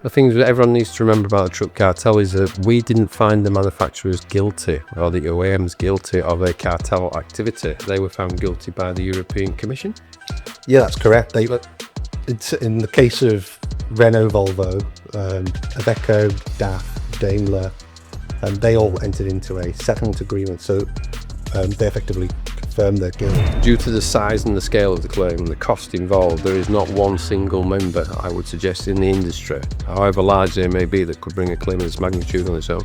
The things that everyone needs to remember about the Truck Cartel is that we didn't find the manufacturers guilty or the OEMs guilty of a cartel activity. They were found guilty by the European Commission. Yeah, that's correct. It's in the case of Renault, Volvo, Iveco, DAF, Daimler, and they all entered into a settlement agreement. So they effectively confirmed their guilt. Due to the size and the scale of the claim and the cost involved, there is not one single member, I would suggest, in the industry, however large they may be, that could bring a claim of this magnitude on its own.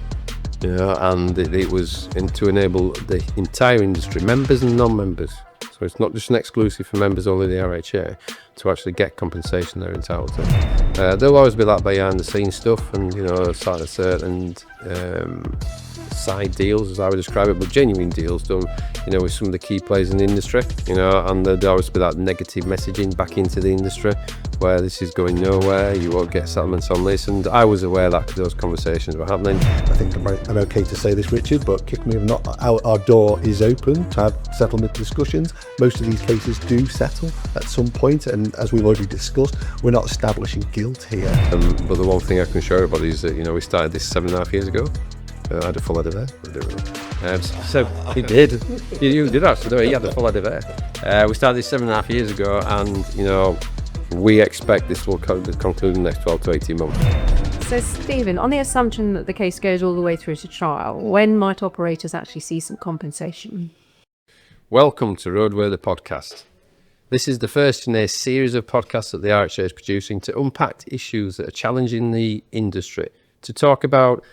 And it was to enable the entire industry, members and non-members, so it's not just an exclusive for members only of the RHA, to actually get compensation they're entitled to. There'll always be that behind the scenes stuff and, certain side deals, as I would describe it, but genuine deals done, with some of the key players in the industry, and there'd always be that negative messaging back into the industry where this is going nowhere, you won't get settlements on this, and I was aware that those conversations were happening. I think I'm okay to say this, Richard, but kick me if not, our door is open to have settlement discussions. Most of these cases do settle at some point, and as we've already discussed, we're not establishing guilt here. But the one thing I can show everybody is that, we started this 7.5 years ago. I had a full head of hair. So he did. You did actually. No, he had a full head of hair. We started this 7.5 years ago, and we expect this will conclude in the next 12 to 18 months. So, Stephen, on the assumption that the case goes all the way through to trial, when might operators actually see some compensation? Welcome to Roadway, the podcast. This is the first in a series of podcasts that the RHA is producing to unpack issues that are challenging the industry, to talk about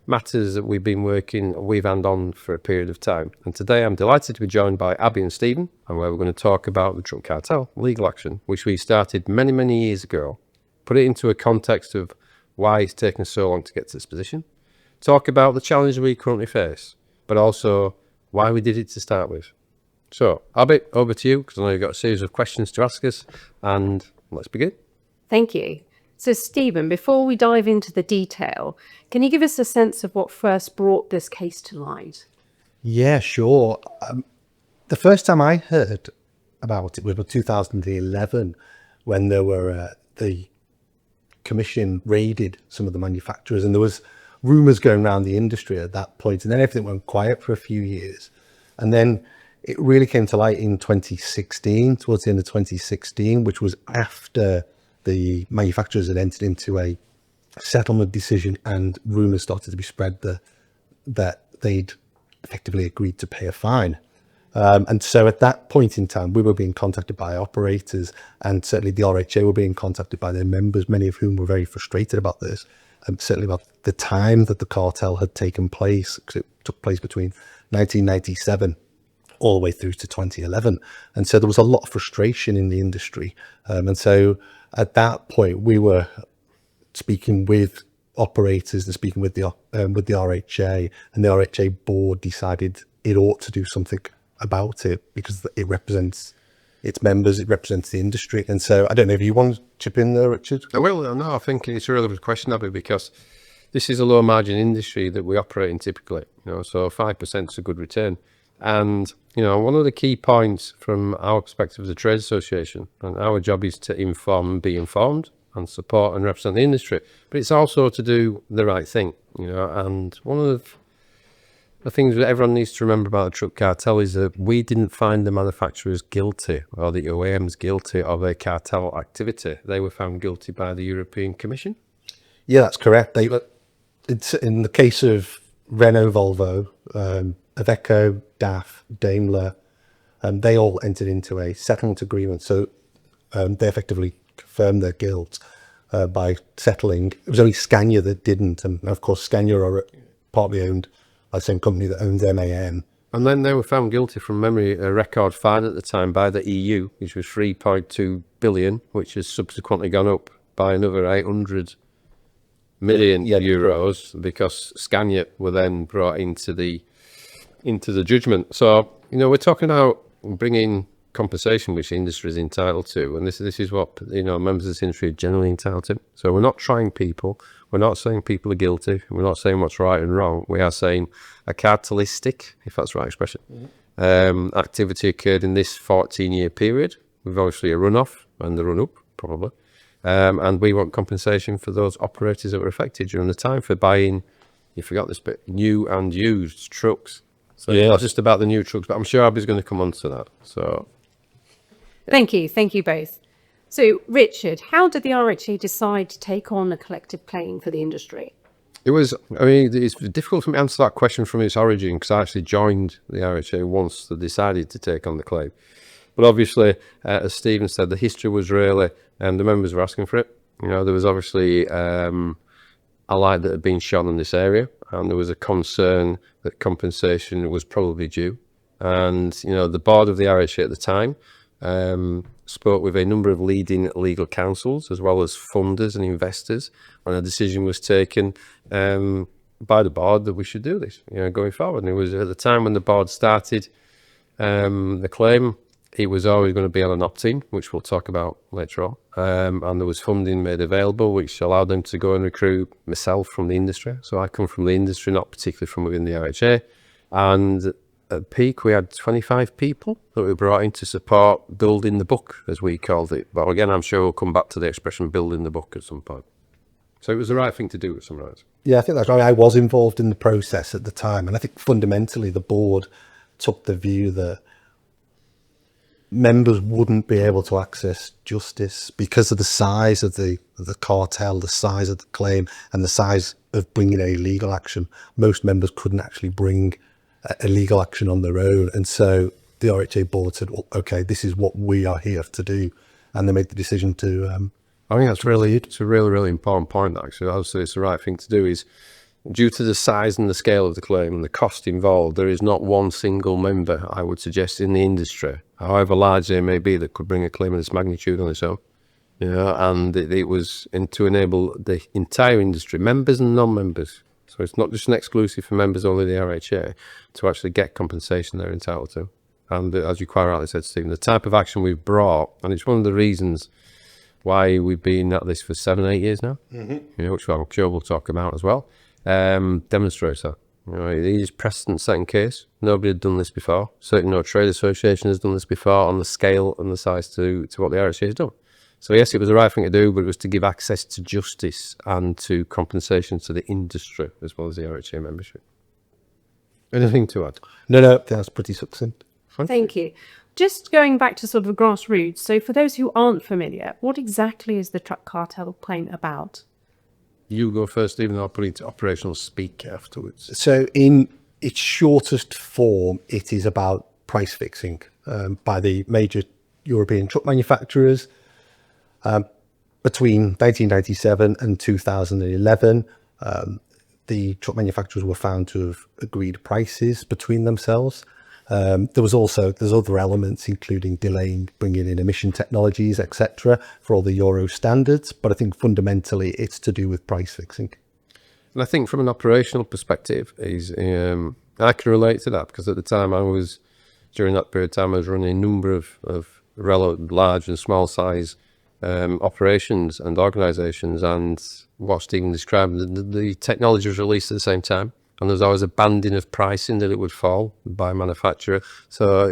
matters that we've had on for a period of time. And today I'm delighted to be joined by Abby and Stephen, and where we're going to talk about the Truck Cartel legal action, which we started many, many years ago, put it into a context of why it's taken so long to get to this position, talk about the challenge we currently face, but also why we did it to start with. So, Abby, over to you, because I know you've got a series of questions to ask us, and let's begin. Thank you. So, Stephen, before we dive into the detail, can you give us a sense of what first brought this case to light? Yeah, sure. The first time I heard about it was in 2011, when there were the commission raided some of the manufacturers, and there was rumours going around the industry at that point, and then everything went quiet for a few years. And then it really came to light in 2016, towards the end of 2016, which was after the manufacturers had entered into a settlement decision and rumours started to be spread that they'd effectively agreed to pay a fine. And so at that point in time, we were being contacted by operators, and certainly the RHA were being contacted by their members, many of whom were very frustrated about this, certainly about the time that the cartel had taken place, because it took place between 1997 all the way through to 2011. And so there was a lot of frustration in the industry. And so at that point, we were speaking with operators and speaking with the RHA, and the RHA board decided it ought to do something about it because it represents its members, it represents the industry. And so I don't know if you want to chip in there, Richard. No, I think it's a really good question, Abby, because this is a low margin industry that we operate in typically, so 5% is a good return. And, one of the key points from our perspective as a trade association, and our job is to inform and be informed and support and represent the industry, but it's also to do the right thing, and one of the things that everyone needs to remember about the Truck Cartel is that we didn't find the manufacturers guilty or the OEMs guilty of a cartel activity. They were found guilty by the European Commission. Yeah, that's correct. It's in the case of Renault, Volvo, Iveco, DAF, Daimler, they all entered into a settlement agreement. So they effectively confirmed their guilt by settling. It was only Scania that didn't. And of course, Scania are partly owned by the same company that owns MAN. And then they were found guilty, from memory, a record fine at the time by the EU, which was 3.2 billion, which has subsequently gone up by another 800 million euros, because Scania were then brought into the judgment. So, we're talking about bringing compensation which the industry is entitled to, and this is what members of this industry are generally entitled to. So we're not trying people, we're not saying people are guilty, we're not saying what's right and wrong. We are saying a cartelistic, if that's the right expression, activity occurred in this 14-year period, with obviously a run-off and the run-up, probably, and we want compensation for those operators that were affected during the time for buying, you forgot this bit, new and used trucks. So it's not just about the new trucks, but I'm sure Abby's going to come on to that. So Thank you both. So, Richard, how did the RHA decide to take on a collective claim for the industry? it was, I mean, it's difficult for me to answer that question from its origin because I actually joined the RHA once they decided to take on the claim. But obviously, as Steven said, the history was really, and the members were asking for it. You know, there was obviously a light that had been shone in this area, and there was a concern that compensation was probably due. And, you know, the board of the RHA at the time spoke with a number of leading legal counsels as well as funders and investors when a decision was taken by the board that we should do this, you know, going forward. And it was at the time when the board started the claim, it was always going to be on an opt-in, which we'll talk about later on. And there was funding made available, which allowed them to go and recruit myself from the industry. So I come from the industry, not particularly from within the RHA. And at peak, we had 25 people that we brought in to support building the book, as we called it. But again, I'm sure we'll come back to the expression building the book at some point. So it was the right thing to do, to summarise. Yeah, I think that's right. I was involved in the process at the time. And I think fundamentally the board took the view that members wouldn't be able to access justice because of the size of the cartel, the size of the claim, and the size of bringing a legal action. Most members couldn't actually bring a legal action on their own. And so the RHA board said, well, okay, this is what we are here to do. And they made the decision to... I think it's a really, really important point, actually. Obviously, it's the right thing to do is, due to the size and the scale of the claim and the cost involved, there is not one single member, I would suggest, in the industry, however large they may be, that could bring a claim of this magnitude on its own. You know, and it was to enable the entire industry, members and non-members. So it's not just an exclusive for members only of the RHA to actually get compensation they're entitled to. And as you quite rightly said, Stephen, the type of action we've brought, and it's one of the reasons why we've been at this for 7-8 years now, you know, which I'm sure we'll talk about as well, demonstrates that. You know, it is precedent-setting case. Nobody had done this before. Certainly no trade association has done this before on the scale and the size to what the RHA has done. So yes, it was the right thing to do, but it was to give access to justice and to compensation to the industry as well as the RHA membership. Anything to add? No, that's pretty succinct. Thank you. Just going back to sort of grassroots, so for those who aren't familiar, what exactly is the Truck Cartel Claim about? You go first, Stephen, I'll put it to operational speak afterwards. So in its shortest form, it is about price fixing by the major European truck manufacturers. Between 1997 and 2011, the truck manufacturers were found to have agreed prices between themselves. There's other elements, including delaying bringing in emission technologies, etc., for all the Euro standards. But I think fundamentally it's to do with price fixing. And I think from an operational perspective, I can relate to that because at the time during that period of time, I was running a number of relatively large and small size operations and organisations, and what Stephen described, the technology was released at the same time. And there's always a banding of pricing that it would fall by manufacturer. So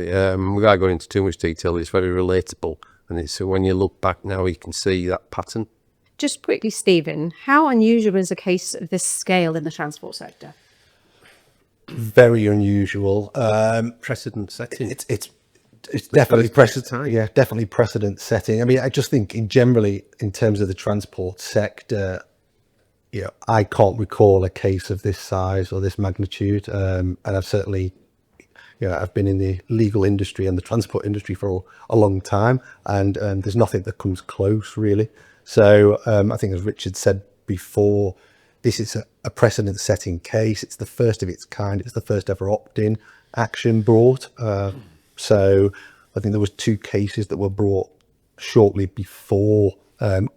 without going into too much detail, it's very relatable. And so when you look back now, you can see that pattern. Just quickly, Stephen, how unusual is a case of this scale in the transport sector? Very unusual. Precedent setting. It's definitely precedent. Yeah, definitely precedent setting. I mean, I just think in terms of the transport sector, you know, I can't recall a case of this size or this magnitude. And I've certainly, you know, I've been in the legal industry and the transport industry for a long time, and there's nothing that comes close, really. So I think, as Richard said before, this is a precedent-setting case. It's the first of its kind. It's the first ever opt-in action brought. So I think there was 2 cases that were brought shortly before,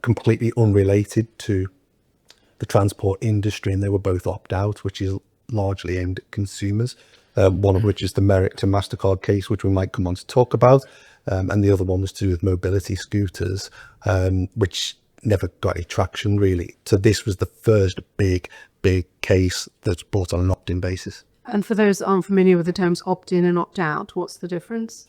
completely unrelated to the transport industry, and they were both opt-out, which is largely aimed at consumers. One of which is the Merrick to MasterCard case, which we might come on to talk about. And the other one was to do with mobility scooters, which never got any traction, really. So this was the first big case that's brought on an opt-in basis. And for those that aren't familiar with the terms opt-in and opt-out, what's the difference?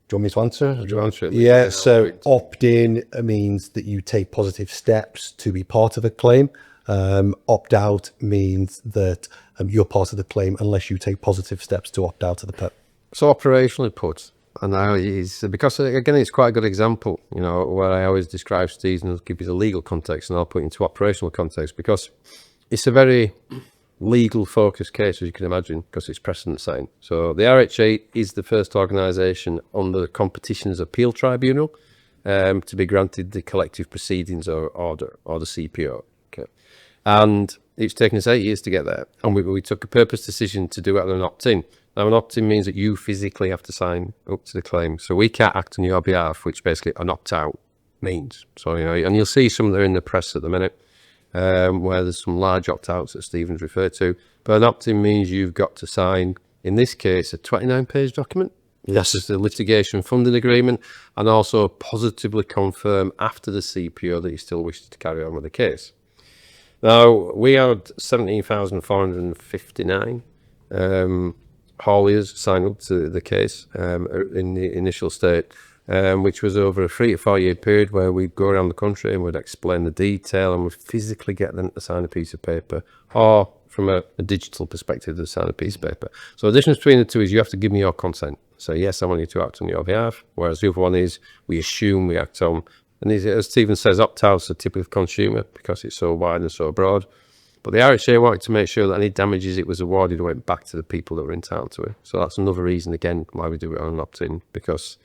Do you want me to answer? Do you answer it? Yeah, so opt-in means that you take positive steps to be part of a claim. Opt-out means that you're part of the claim unless you take positive steps to opt out of the PEP. So operationally put, and now is because again it's quite a good example, you know, where I always describe Steve and I'll give you the legal context and I'll put it into operational context because it's a very legal focused case, as you can imagine, because it's precedent setting. So the RHA is the first organisation under the Competitions Appeal Tribunal to be granted the collective proceedings order or the CPO. Okay, and it's taken us 8 years to get there, and we took a purpose decision to do it on an opt-in. Now, an opt-in means that you physically have to sign up to the claim, so we can't act on your behalf, which basically an opt-out means. So, you know, and you'll see some that are in the press at the minute, where there's some large opt-outs that Stephen's referred to. But an opt-in means you've got to sign, in this case, a 29-page document. Yes. This is the litigation funding agreement, and also positively confirm after the CPO that you still wish to carry on with the case. Now, we had 17,459 hauliers sign up to the case in the initial state, which was over a 3 to 4 year period where we'd go around the country and we'd explain the detail and we'd physically get them to sign a piece of paper, or from a digital perspective to sign a piece of paper. So the difference between the two is you have to give me your consent. So yes, I want you to act on your behalf, whereas the other one is we assume we act on, and as Stephen says, opt-outs are typically consumer because it's so wide and so broad. But the RHA wanted to make sure that any damages it was awarded went back to the people that were entitled to it. So that's another reason, again, why we do it on an opt-in, because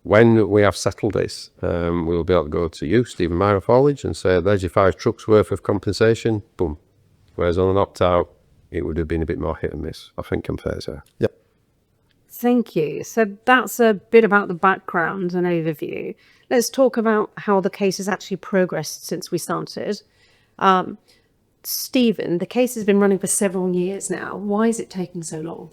when we have settled this, we'll be able to go to you, Steven Meyerhoff Haulage, and say, there's your 5 trucks worth of compensation, boom. Whereas on an opt-out, it would have been a bit more hit and miss, I think, I'm fair to say. Yep. Thank you. So that's a bit about the background and overview. Let's talk about how the case has actually progressed since we started. Stephen, the case has been running for several years now. Why is it taking so long?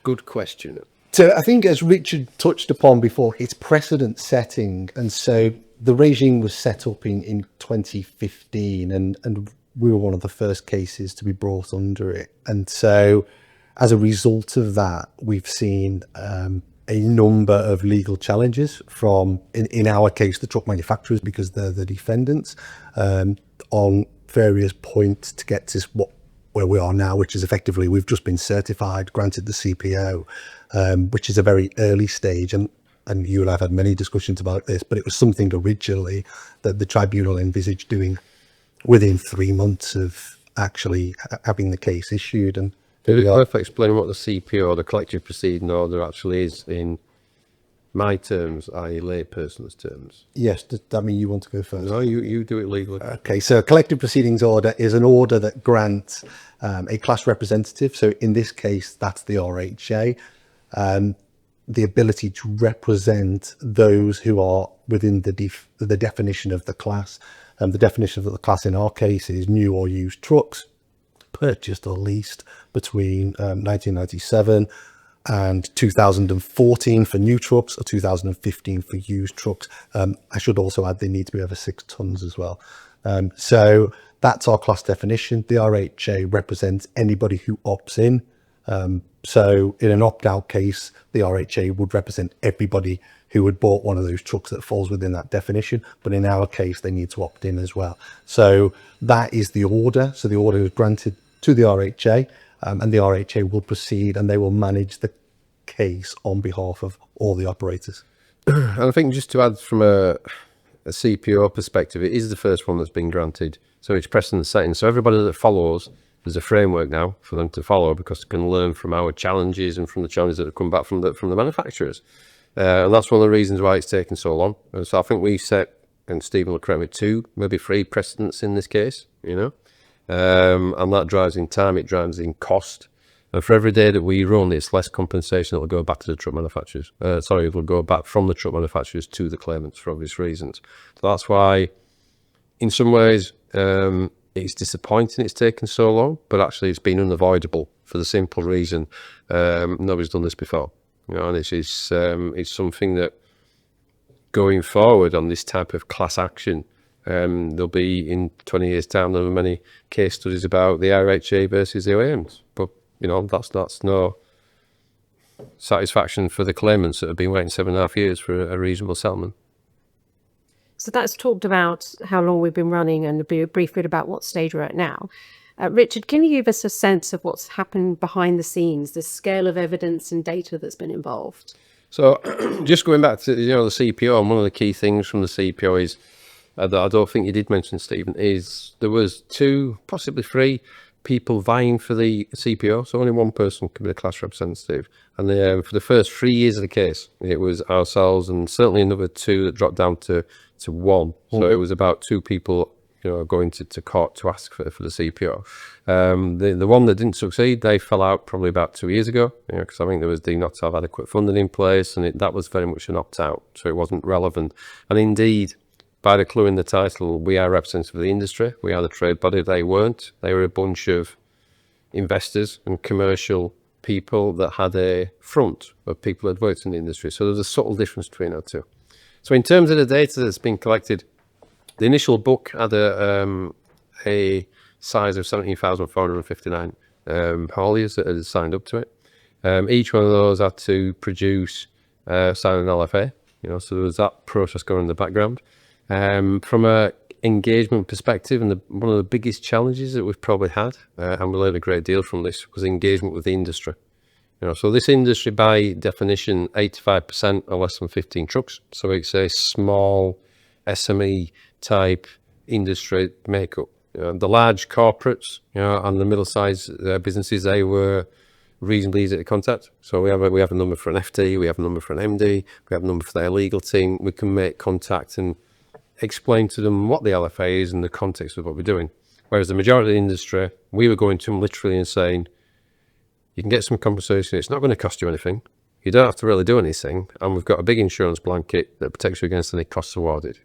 Good question. So I think, as Richard touched upon before, it's precedent setting. And so the regime was set up in 2015 and we were one of the first cases to be brought under it. And so as a result of that, we've seen a number of legal challenges from, in our case, the truck manufacturers, because they're the defendants, on various points to get to where we are now, which is effectively we've just been certified, granted the CPO, which is a very early stage. And you and I have had many discussions about this, but it was something originally that the tribunal envisaged doing within 3 months of actually having the case issued. And Is it worth explaining what the CPO, the collective proceeding order, actually is in my terms, i.e. layperson's terms? Yes, I mean, you want to go first? No, you do it legally. Okay, so a collective proceedings order is an order that grants a class representative, so in this case, that's the RHA, the ability to represent those who are within the definition of the class. The definition of the class in our case is new or used trucks, purchased or leased between 1997 and 2014 for new trucks, or 2015 for used trucks. I should also add they need to be over 6 tons as well. So that's our class definition. The RHA represents anybody who opts in. So in an opt-out case, the RHA would represent everybody who had bought one of those trucks that falls within that definition. But in our case, they need to opt in as well. So that is the order. So the order is granted to the RHA, and the RHA will proceed and they will manage the case on behalf of all the operators. And I think just to add from a CPO perspective, it is the first one that's been granted. So it's precedent setting. So everybody that follows, there's a framework now for them to follow, because they can learn from our challenges and from the challenges that have come back from the manufacturers. And that's one of the reasons why it's taken so long. And so I think we set, and Stephen will correct me, 2, maybe 3 precedents in this case, you know. And that drives in time, it drives in cost. And for every day that we run, it's less compensation that will go back to the truck manufacturers. It will go back from the truck manufacturers to the claimants for obvious reasons. So that's why, in some ways, it's disappointing it's taken so long, but actually it's been unavoidable for the simple reason nobody's done this before. You know, and it's something that going forward on this type of class action, there'll be in 20 years' time, there are many case studies about the RHA versus the OEMs. But, you know, that's no satisfaction for the claimants that have been waiting 7.5 years for a reasonable settlement. So that's talked about how long we've been running and a brief bit about what stage we're at now. Richard, can you give us a sense of what's happened behind the scenes, the scale of evidence and data that's been involved? So just going back to, the CPO, and one of the key things from the CPO is, that I don't think you did mention, Stephen, is there was 2, possibly 3 people vying for the CPO. So only one person could be a class representative. And for the first 3 years of the case, it was ourselves and certainly another 2 that dropped down to 1. So it was about 2 people, going to court to ask for the CPO. The one that didn't succeed, they fell out probably about 2 years ago, because I think there was the not to have adequate funding in place, and that was very much an opt-out, so it wasn't relevant. And indeed, by the clue in the title, we are representative of the industry. We are the trade body. They weren't. They were a bunch of investors and commercial people that had a front of people that worked in the industry. So there's a subtle difference between our 2. So in terms of the data that's been collected, the initial book had a size of 17,459 hauliers that had signed up to it. Each one of those had to produce sign an LFA. So there was that process going in the background. From a engagement perspective, and one of the biggest challenges that we've probably had, and we learned a great deal from this, was engagement with the industry. So this industry, by definition, 85% are less than 15 trucks. So it's a small SME type industry makeup. The large corporates, and the middle-sized businesses, they were reasonably easy to contact. So we have a number for an FD, we have a number for an MD, we have a number for their legal team. We can make contact and explain to them what the LFA is and the context of what we're doing. Whereas the majority of the industry, we were going to them literally and saying, you can get some compensation, it's not going to cost you anything, you don't have to really do anything, and we've got a big insurance blanket that protects you against any costs awarded.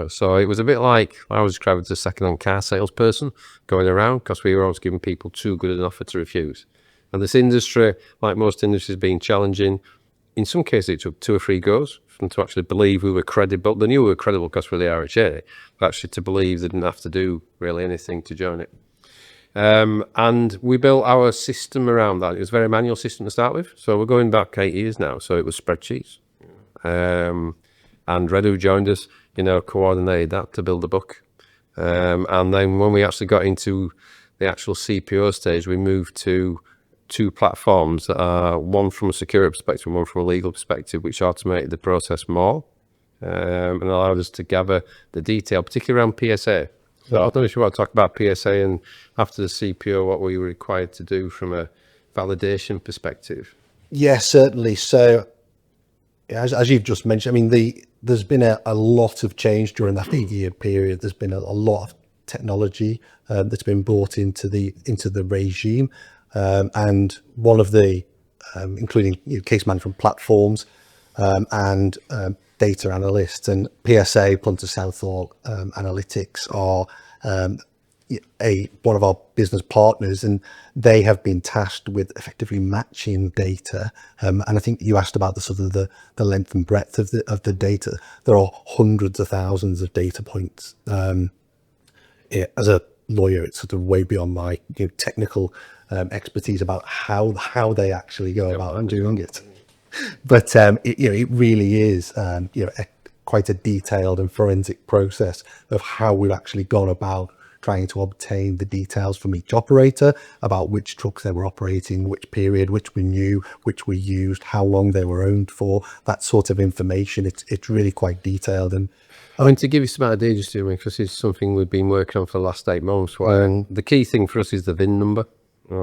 So it was a bit like, I was described as a second-hand car salesperson going around, because we were always giving people too good an offer to refuse. And this industry, like most industries, being challenging, in some cases it took 2 or 3 goes for them to actually believe we were credible. They knew we were credible because we're the RHA, but actually to believe they didn't have to do really anything to join it. And we built our system around that. It was a very manual system to start with. So we're going back 8 years now. So it was spreadsheets. And Red, who joined us, coordinated that to build the book. And then when we actually got into the actual CPO stage, we moved to 2 platforms that are, one from a security perspective and one from a legal perspective, which automated the process more and allowed us to gather the detail, particularly around PSA. So I don't know if you want to talk about PSA and after the CPO, what we were required to do from a validation perspective. Yeah, certainly. So as you've just mentioned, there's been a lot of change during that 8-year period. There's been a lot of technology that's been brought into the regime. And one of the, including case management platforms and data analysts, and PSA, Punter Southall Analytics are one of our business partners, and they have been tasked with effectively matching data. And I think you asked about the sort of the length and breadth of the data. There are hundreds of thousands of data points. As a lawyer, it's sort of way beyond my technical expertise about how they actually go about doing it. But it really is quite a detailed and forensic process of how we've actually gone about trying to obtain the details from each operator about which trucks they were operating, which period, which we knew, which we used, how long they were owned for, that sort of information. It's really quite detailed. And to give you some ideas, because this is something we've been working on for the last 8 months. The key thing for us is the VIN number.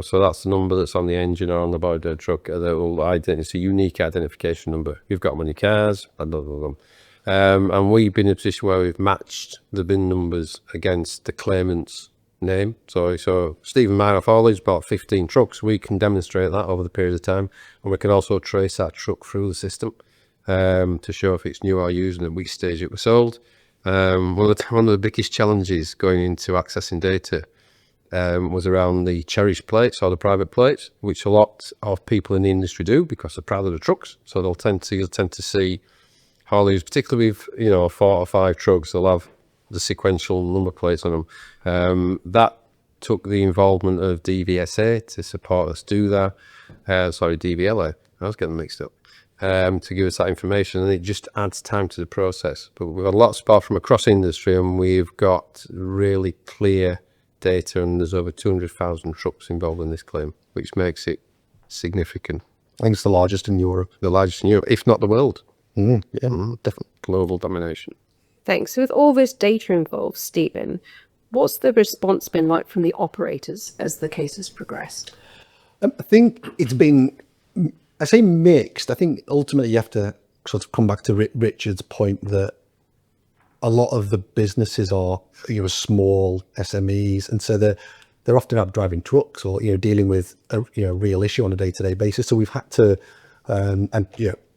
So that's the number that's on the engine or on the body of the truck. It's a unique identification number. You've got them on your cars, and we've been in a position where we've matched the VIN numbers against the claimant's name. So Steven Meyerhoff always bought 15 trucks. We can demonstrate that over the period of time, and we can also trace that truck through the system to show if it's new or used and at which stage it was sold. One of the biggest challenges going into accessing data was around the cherished plates or the private plates, which a lot of people in the industry do because they're proud of the trucks. So you'll tend to see hauliers, particularly with 4 or 5 trucks, they'll have the sequential number plates on them. That took the involvement of DVSA to support us do that. DVLA I was getting mixed up, to give us that information, and it just adds time to the process. But we've had a lot of support from across industry, and we've got really clear data, and there's over 200,000 trucks involved in this claim, which makes it significant. I think it's the largest in Europe. The largest in Europe, if not the world. Yeah, definitely. Global domination. Thanks. So with all this data involved, Stephen, what's the response been like from the operators as the case has progressed? I think it's been, I say mixed. I think ultimately you have to sort of come back to Richard's point that a lot of the businesses are, small SMEs, and so they're often out driving trucks or dealing with a real issue on a day-to-day basis. So we've had to,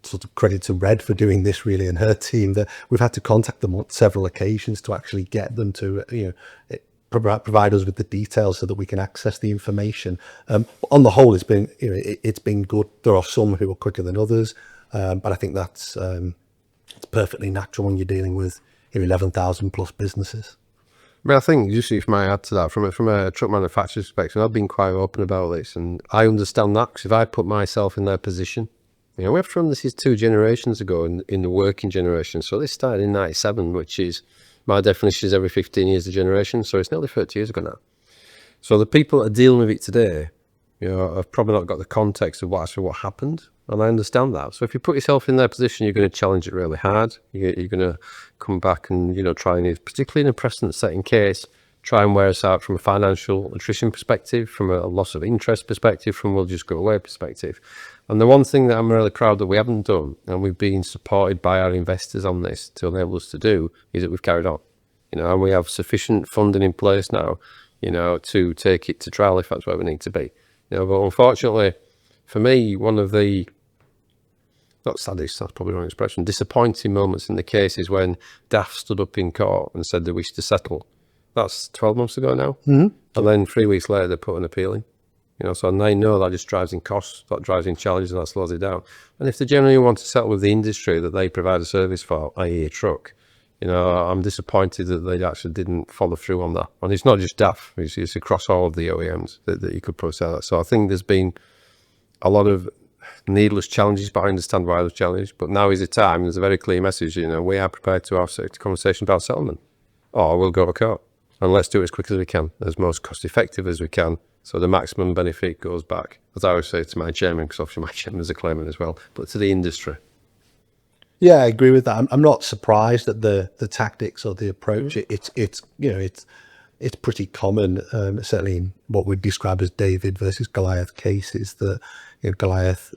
sort of credit to Red for doing this really, and her team, that we've had to contact them on several occasions to actually get them to provide us with the details so that we can access the information. On the whole, it's been it's been good. There are some who are quicker than others, but I think that's it's perfectly natural when you're dealing with 11,000 plus businesses. I mean, I think, just if I might add to that, from a truck manufacturer's perspective, I've been quite open about this, and I understand that, because if I put myself in their position, we have to run this 2 generations ago in the working generation. So this started in 97, which is, my definition is every 15 years a generation. So it's nearly 30 years ago now. So the people that are dealing with it today, have probably not got the context of what happened. And I understand that. So if you put yourself in their position, you're going to challenge it really hard. You're going to come back and, try and, particularly in a precedent-setting case, try and wear us out from a financial attrition perspective, from a loss of interest perspective, from we'll just go away perspective. And the one thing that I'm really proud that we haven't done, and we've been supported by our investors on this to enable us to do, is that we've carried on. And we have sufficient funding in place now, to take it to trial if that's where we need to be. But unfortunately, for me, one of the, not saddest, that's probably the wrong expression, disappointing moments in the case is when DAF stood up in court and said they wish to settle. That's 12 months ago now. And then 3 weeks later, they put an appeal in. So they know that just drives in costs, that drives in challenges, and that slows it down. And if they generally want to settle with the industry that they provide a service for, i.e. a truck, I'm disappointed that they actually didn't follow through on that. And it's not just DAF, it's across all of the OEMs that you could process that. So I think there's been a lot of needless challenges, but I understand why there's challenges. But now is the time, there's a very clear message, we are prepared to have a conversation about settlement, or we'll go to court. And let's do it as quick as we can, as most cost effective as we can, so the maximum benefit goes back, as I always say to my chairman, because obviously my chairman is a claimant as well, but to the industry. Yeah, I agree with that. I'm not surprised at the tactics or the approach. It's pretty common, certainly in what we'd describe as David versus Goliath cases, that Goliath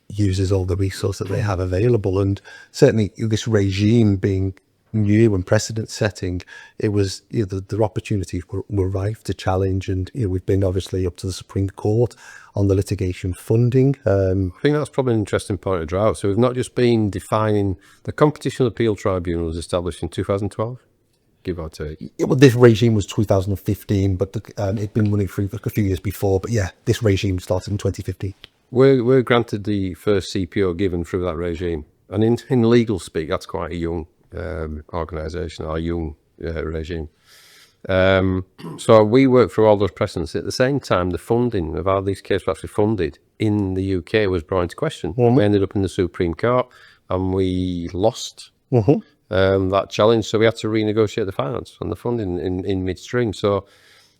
uses all the resources that they have available, and certainly this regime being new and precedent setting, it was the opportunities were rife to challenge, and we've been obviously up to the Supreme Court on the litigation funding. I think that's probably an interesting point to draw out. So we've not just been defining, the Competition Appeal Tribunal was established in 2012, give or take. Well, this regime was 2015, but it'd been running for a few years before. But yeah, this regime started in 2015. We're granted the first CPO given through that regime, and in legal speak, that's quite a young organisation, or young regime. So we worked through all those precedents. At the same time, the funding of how these cases were actually funded in the UK was brought into question. We ended up in the Supreme Court, and we lost that challenge. So we had to renegotiate the finance and the funding in midstream. So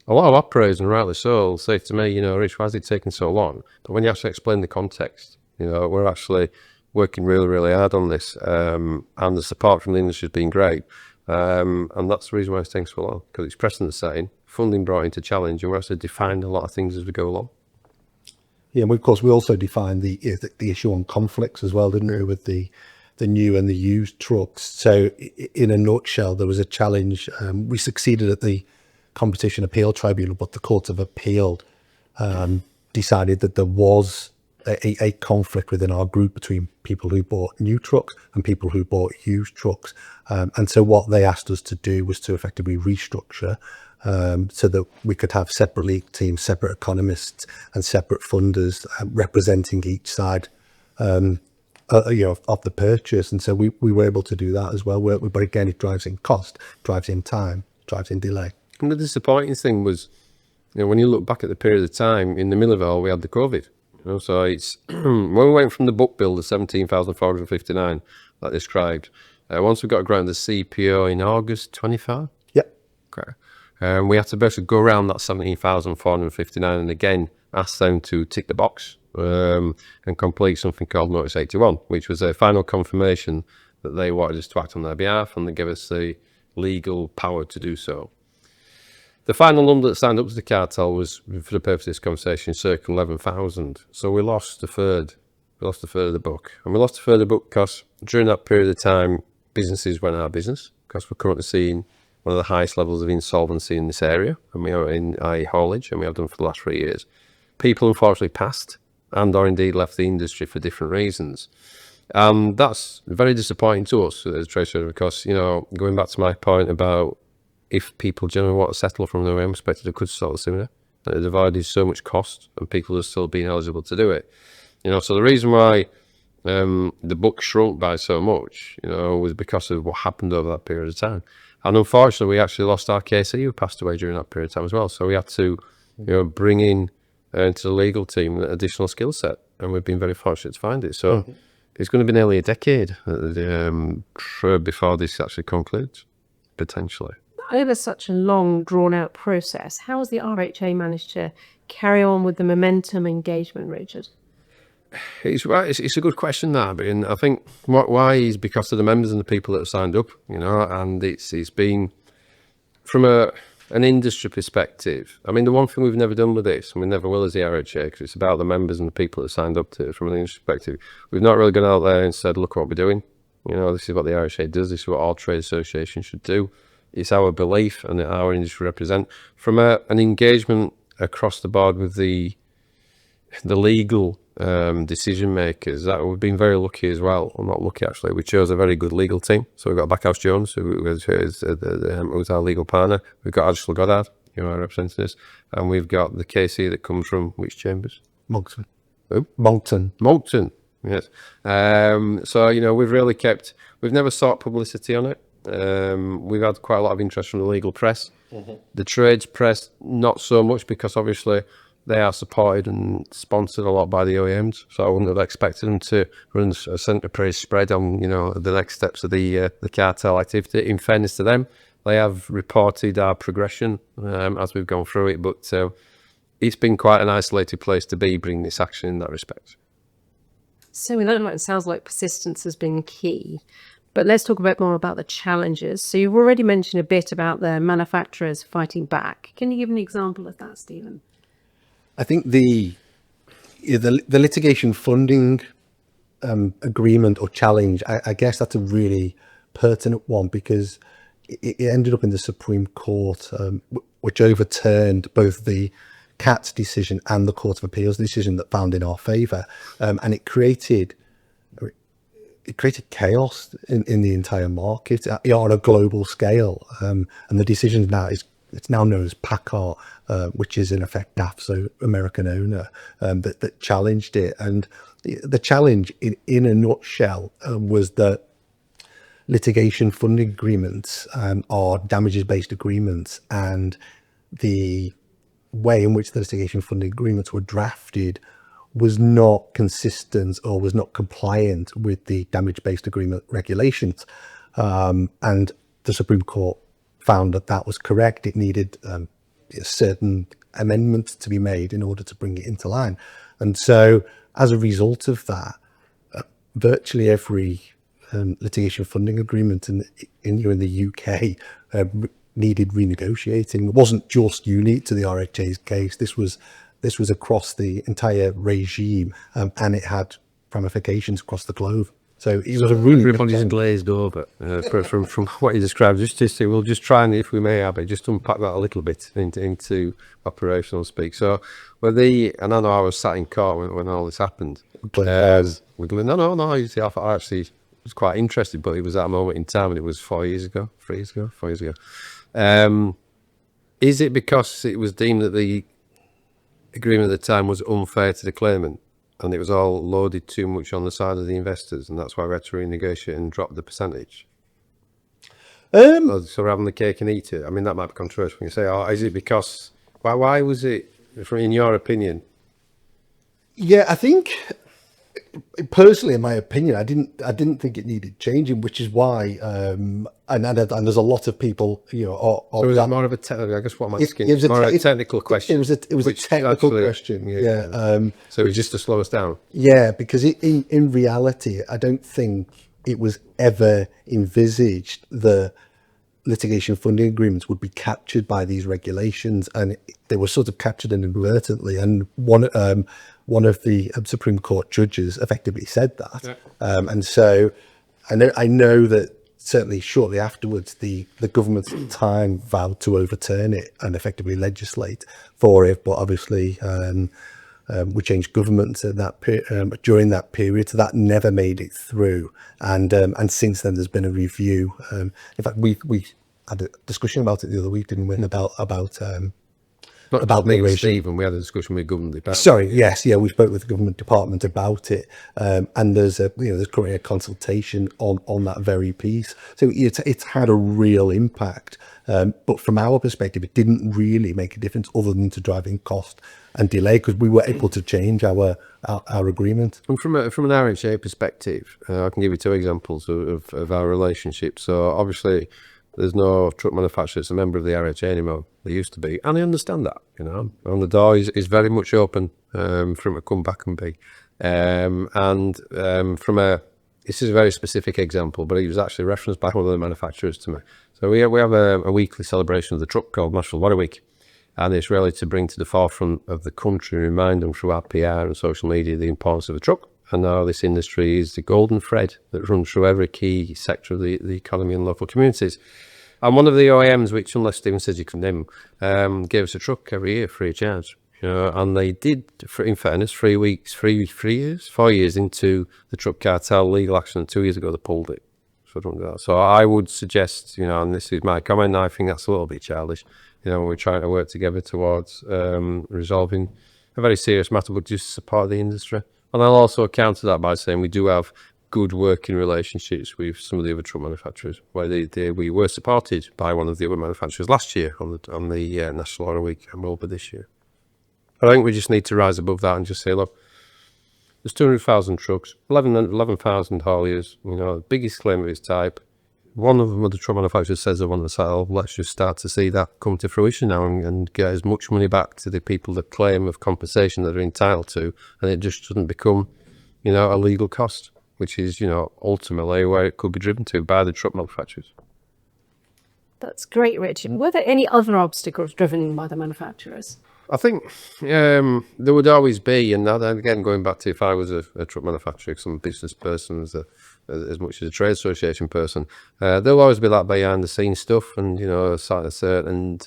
a lot of operators, and rightly so, will say to me, Rich, why is it taking so long? But when you actually explain the context, we're actually working really, really hard on this, and the support from the industry has been great. And that's the reason why it's taking so long, because it's precedent setting, funding brought into challenge, and we're actually defined a lot of things as we go along. Yeah, and of course we also defined the issue on conflicts as well, didn't we, with the new and the used trucks. So in a nutshell, there was a challenge. We succeeded at the Competition Appeal Tribunal, but the Court of Appeal decided that there was a conflict within our group between people who bought new trucks and people who bought used trucks. And so what they asked us to do was to effectively restructure so that we could have separate legal teams, separate economists and separate funders representing each side of the purchase. And so we were able to do that as well. But again, it drives in cost, drives in time, drives in delay. And the disappointing thing was, when you look back at the period of time, in the middle of it all, we had the COVID. So it's when we went from the book build of 17,459 that I described, once we got a grant of the CPO in August 25. Yep. Okay. We had to basically go around that 17,459 and again ask them to tick the box and complete something called Notice 81, which was a final confirmation that they wanted us to act on their behalf, and they gave us the legal power to do so. The final number that signed up to the cartel was, for the purpose of this conversation, circa 11,000. So we lost a third. We lost a third of the book. And we lost a third of the book because during that period of time, businesses went out of business, because we're currently seeing one of the highest levels of insolvency in this area, and we are in haulage, and we have done for the last 3 years. People unfortunately passed and or indeed left the industry for different reasons. That's very disappointing to us as a trade trader, because, going back to my point about if people generally want to settle from their own perspective, they could settle sooner. It avoided so much cost, and people are still being eligible to do it. So the reason why the book shrunk by so much, was because of what happened over that period of time. And unfortunately, we actually lost our KC, who passed away during that period of time as well. So we had to, bring in into the legal team an additional skill set, and we've been very fortunate to find it. So it's going to be nearly a decade before this actually concludes, potentially. Over such a long, drawn-out process, how has the RHA managed to carry on with the momentum engagement, Richard? It's a good question, that, and I think why is because of the members and the people that have signed up, and it's been from an industry perspective. I mean, the one thing we've never done with this, and we never will, is the RHA, because it's about the members and the people that signed up to it. From an industry perspective, we've not really gone out there and said, look what we're doing. This is what the RHA does. This is what all trade associations should do. It's our belief and our industry represent. From an engagement across the board with the legal decision makers, that we've been very lucky as well. Well, not lucky actually. We chose a very good legal team. So we've got Backhouse Jones, who's our legal partner. We've got Angela Goddard, our representatives, and we've got the KC that comes from which chambers? Moncton. Who? Moncton. Yes. So we've never sought publicity on it. We've had quite a lot of interest from the legal press. The trades press, not so much, because obviously they are supported and sponsored a lot by the OEMs. So I wouldn't have expected them to run a centre-praise spread on, the next steps of the cartel activity. In fairness to them, they have reported our progression as we've gone through it. But it's been quite an isolated place to be, bringing this action in that respect. So it sounds like persistence has been key. But let's talk a bit more about the challenges. So you've already mentioned a bit about the manufacturers fighting back. Can you give an example of that, Steven? I think the litigation funding agreement or challenge, I guess that's a really pertinent one, because it ended up in the Supreme Court, which overturned both the CAT's decision and the Court of Appeals decision that found in our favour, and it created chaos in the entire market on a global scale. And the decision now it's now known as Packard, which is in effect DAF, so American owner, that challenged it. And the challenge in a nutshell was that litigation funding agreements are damages-based agreements, and the way in which the litigation funding agreements were drafted was not consistent or was not compliant with the damage-based agreement regulations. And the Supreme Court found that was correct. It needed certain amendments to be made in order to bring it into line. And so as a result of that, virtually every litigation funding agreement in the UK needed renegotiating. It wasn't just unique to the RHA's case. This was across the entire regime, and it had ramifications across the globe. So it was a really... Everybody's glazed over from what you described. Just to say, we'll just try and, if we may, Abby, just unpack that a little bit into operational speak. So, and I know I was sat in court when all this happened. No. You see, I actually was quite interested, but it was at a moment in time, and it was 4 years ago. Is it because it was deemed that the agreement at the time was unfair to the claimant, and it was all loaded too much on the side of the investors, and that's why we had to renegotiate and drop the percentage? So we're having the cake and eat it. I mean, that might be controversial when you say, is it because... Why was it, in your opinion, Yeah, I think personally, in my opinion, I didn't think it needed changing, which is why, and there's a lot of people, So is it more of a technical? I guess what I'm asking. it was More a technical question. It was a which technical actually- question. Yeah. So it's just to slow us down. Yeah, because in reality, I don't think it was ever envisaged the litigation funding agreements would be captured by these regulations, and they were sort of captured inadvertently. And one of the Supreme Court judges effectively said that. Yeah. And so I know that certainly shortly afterwards, the government at the time vowed to overturn it and effectively legislate for it, but obviously. We changed governments at that during that period, so that never made it through. And since then, there's been a review. In fact, we had a discussion about it the other week, didn't we? About me and the Steven, we had a discussion with government department. Sorry, yes, yeah, we spoke with the government department about it, and there's currently a consultation on that very piece. So it's had a real impact, but from our perspective, it didn't really make a difference other than to driving cost and delay, because we were able to change our agreement. And from an RHA perspective, I can give you two examples of our relationship. So obviously, there's no truck manufacturer that's a member of the RHA anymore. They used to be, and I understand that. And the door is very much open from a come back and be. This is a very specific example, but it was actually referenced by one of the manufacturers to me. So we have a weekly celebration of the truck called National Lorry Week. And it's really to bring to the forefront of the country, remind them through our PR and social media the importance of the truck, and how this industry is the golden thread that runs through every key sector of the economy and local communities. And one of the OEMs, which unless Steven says you can name, gave us a truck every year free of charge. And they did, in fairness, 4 years into the Truck Cartel legal action, and 2 years ago they pulled it. So I would suggest, and this is my comment, I think that's a little bit childish. We're trying to work together towards resolving a very serious matter, but just support the industry. And I'll also counter that by saying we do have good working relationships with some of the other truck manufacturers, where we were supported by one of the other manufacturers last year on the National Lorry Week, and will be this year. I think we just need to rise above that and just say, look, there's 200,000 trucks, 11,000 hauliers, the biggest claim of its type. One of the truck manufacturers says they want to sell. Let's just start to see that come to fruition now and get as much money back to the people that claim of compensation that are entitled to, and it just doesn't become, a legal cost, which is, ultimately where it could be driven to by the truck manufacturers. That's great, Richard. Were there any other obstacles driven by the manufacturers? I think there would always be, and that, again, going back to if I was a truck manufacturer, some business person, as much as a trade association person, there'll always be that behind the scenes stuff, and certain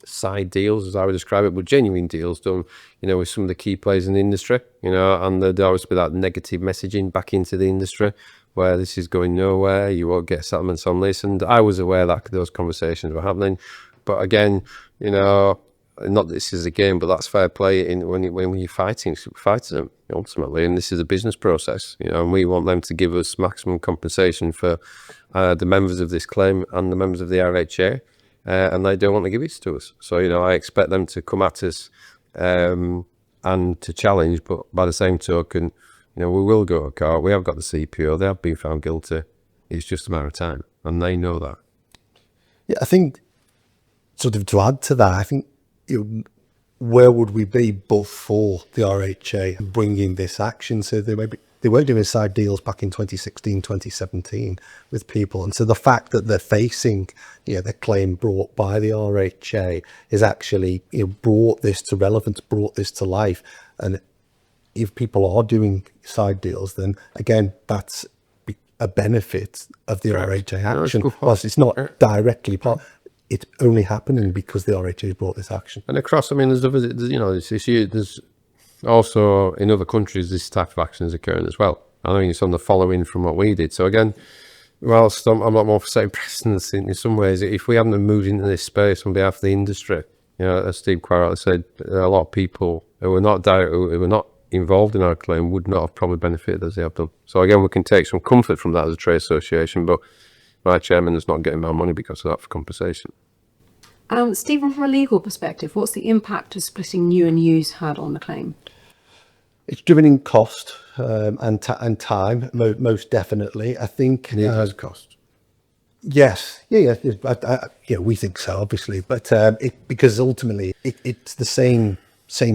side deals, as I would describe it, but genuine deals done, with some of the key players in the industry, and there'd always be that negative messaging back into the industry, where this is going nowhere, you won't get settlements on this, and I was aware that those conversations were happening, but again, not that this is a game, but that's fair play. When you're fighting them ultimately, and this is a business process, and we want them to give us maximum compensation for the members of this claim and the members of the RHA, and they don't want to give it to us. So I expect them to come at us and to challenge, but by the same token, we will go to court. We have got the CPO. They have been found guilty. It's just a matter of time, and they know that. Yeah, I think sort of to add to that, I think. Where would we be but for the RHA bringing this action? So they were doing side deals back in 2016, 2017 with people. And so the fact that they're facing, their claim brought by the RHA is actually, brought this to relevance, brought this to life. And if people are doing side deals, then again, that's a benefit of the RHA action. Whilst it's not directly part. It's only happening because the RHA brought this action. And across, there's this issue. There's also in other countries this type of action is occurring as well. I think it's on the following from what we did. So again, whilst I'm not more for setting precedents in some ways, if we hadn't moved into this space on behalf of the industry, as Steve quite rightly said, a lot of people who were not involved in our claim would not have probably benefited as they have done. So again, we can take some comfort from that as a trade association, but my chairman is not getting my money because of that for compensation. Stephen, from a legal perspective, what's the impact of splitting new and used had on the claim? It's driven in cost and time, most definitely. I think It has cost. yes, yeah, yeah. We think so, obviously, but because ultimately it's the same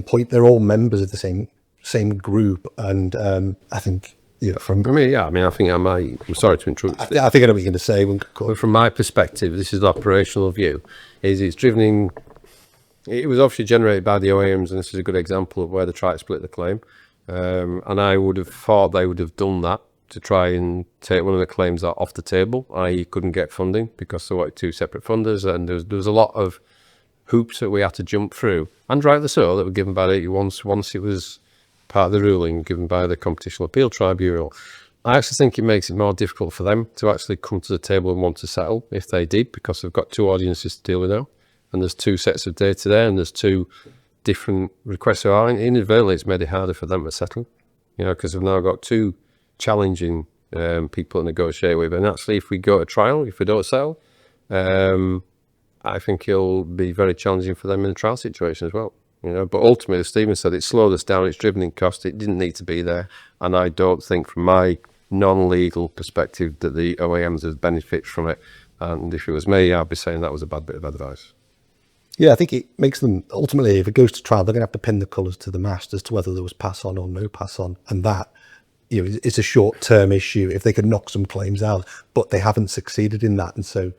point. They're all members of the same group, and I think from I think I'm sorry to interrupt. I think I know what you're going to say. But from my perspective, this is the operational view. It's driven in. It was obviously generated by the OEMs, and this is a good example of where they try to split the claim. And I would have thought they would have done that to try and take one of the claims off the table, i.e. couldn't get funding because they wanted two separate funders, and there was a lot of hoops that we had to jump through, and rightly so, that were given by the once it was part of the ruling given by the Competition Appeal Tribunal. I actually think it makes it more difficult for them to actually come to the table and want to settle, if they did, because they've got two audiences to deal with now, and there's two sets of data there, and there's two different requests. So inadvertently, it's made it harder for them to settle, because we've now got two challenging people to negotiate with. And actually, if we go to trial, if we don't settle, I think it'll be very challenging for them in the trial situation as well. But ultimately, as Steven said, it slowed us down. It's driven in cost. It didn't need to be there, and I don't think, from my non-legal perspective, that the OEMs have benefited from it. And if it was me, I'd be saying that was a bad bit of advice. Yeah, I think it makes them, ultimately, if it goes to trial, they're going to have to pin the colours to the mast as to whether there was pass on or no pass on. And that, it's a short-term issue if they could knock some claims out, but they haven't succeeded in that. And so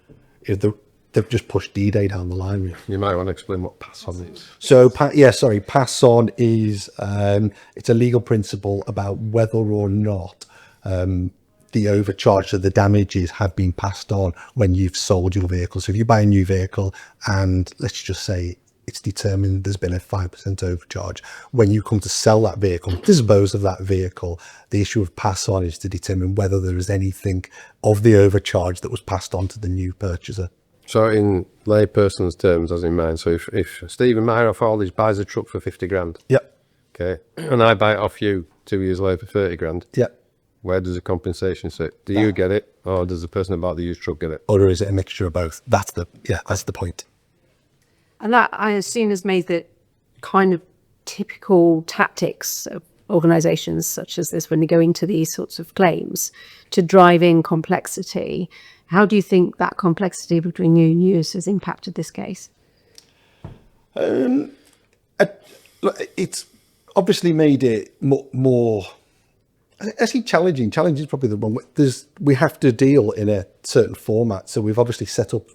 they've just pushed D-Day down the line. Really. You might want to explain what pass on is. So, pass on is, it's a legal principle about whether or not the overcharge, so the damages, have been passed on when you've sold your vehicle. So if you buy a new vehicle and let's just say it's determined there's been a 5% overcharge, when you come to sell that vehicle, dispose of that vehicle, the issue of pass on is to determine whether there is anything of the overcharge that was passed on to the new purchaser. So in layperson's terms, as in mine, so if Steven Meyerhoff Hauliers buys a truck for 50 grand, Yep. Okay, and I buy it off you 2 years later for 30 grand, Yep. Where does the compensation sit? Do you get it, or does the person that bought the used truck get it? Or is it a mixture of both? That's the point. And that, I assume, has made the kind of typical tactics of organisations such as this when they go into these sorts of claims to drive in complexity. How do you think that complexity between you and us has impacted this case? It's obviously made it more actually challenging. Challenge is probably the wrong way. We have to deal in a certain format. So we've obviously set up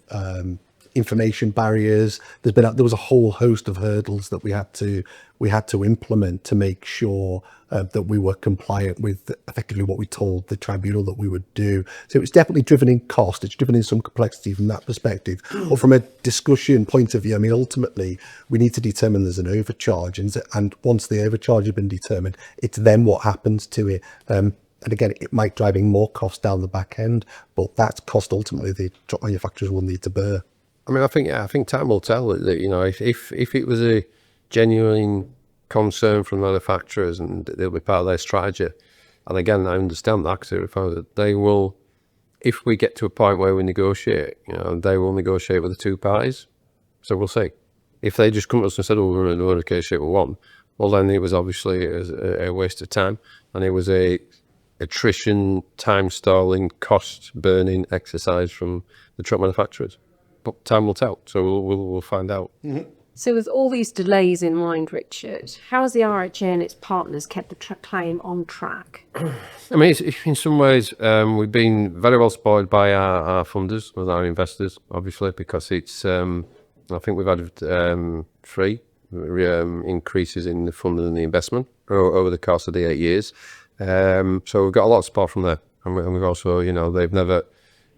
information barriers. There was a whole host of hurdles that we had to implement to make sure that we were compliant with effectively what we told the tribunal that we would do. So it's definitely driven in cost. It's driven in some complexity from that perspective. Or from a discussion point of view, I mean, ultimately, we need to determine there's an overcharge. And once the overcharge has been determined, it's then what happens to it. And again, it might driving more cost down the back end, but that's cost ultimately the truck manufacturers will need to bear. I mean, I think time will tell that, if it was a genuine concern from manufacturers and they'll be part of their strategy. And again, I understand that because they will, if we get to a point where we negotiate, they will negotiate with the two parties. So we'll see. If they just come to us and said, oh, we're going to negotiate with one, well, then it was obviously a waste of time. And it was a attrition, time stalling, cost burning exercise from the truck manufacturers. But time will tell, so we'll find out. Mm-hmm. So with all these delays in mind, Richard, how has the RHA and its partners kept the truck claim on track? I mean, in some ways, we've been very well supported by our funders, with our investors, obviously, because it's, I think we've had 3 increases in the funding and the investment over the course of the 8 years. So we've got a lot of support from there. And we've also, they've never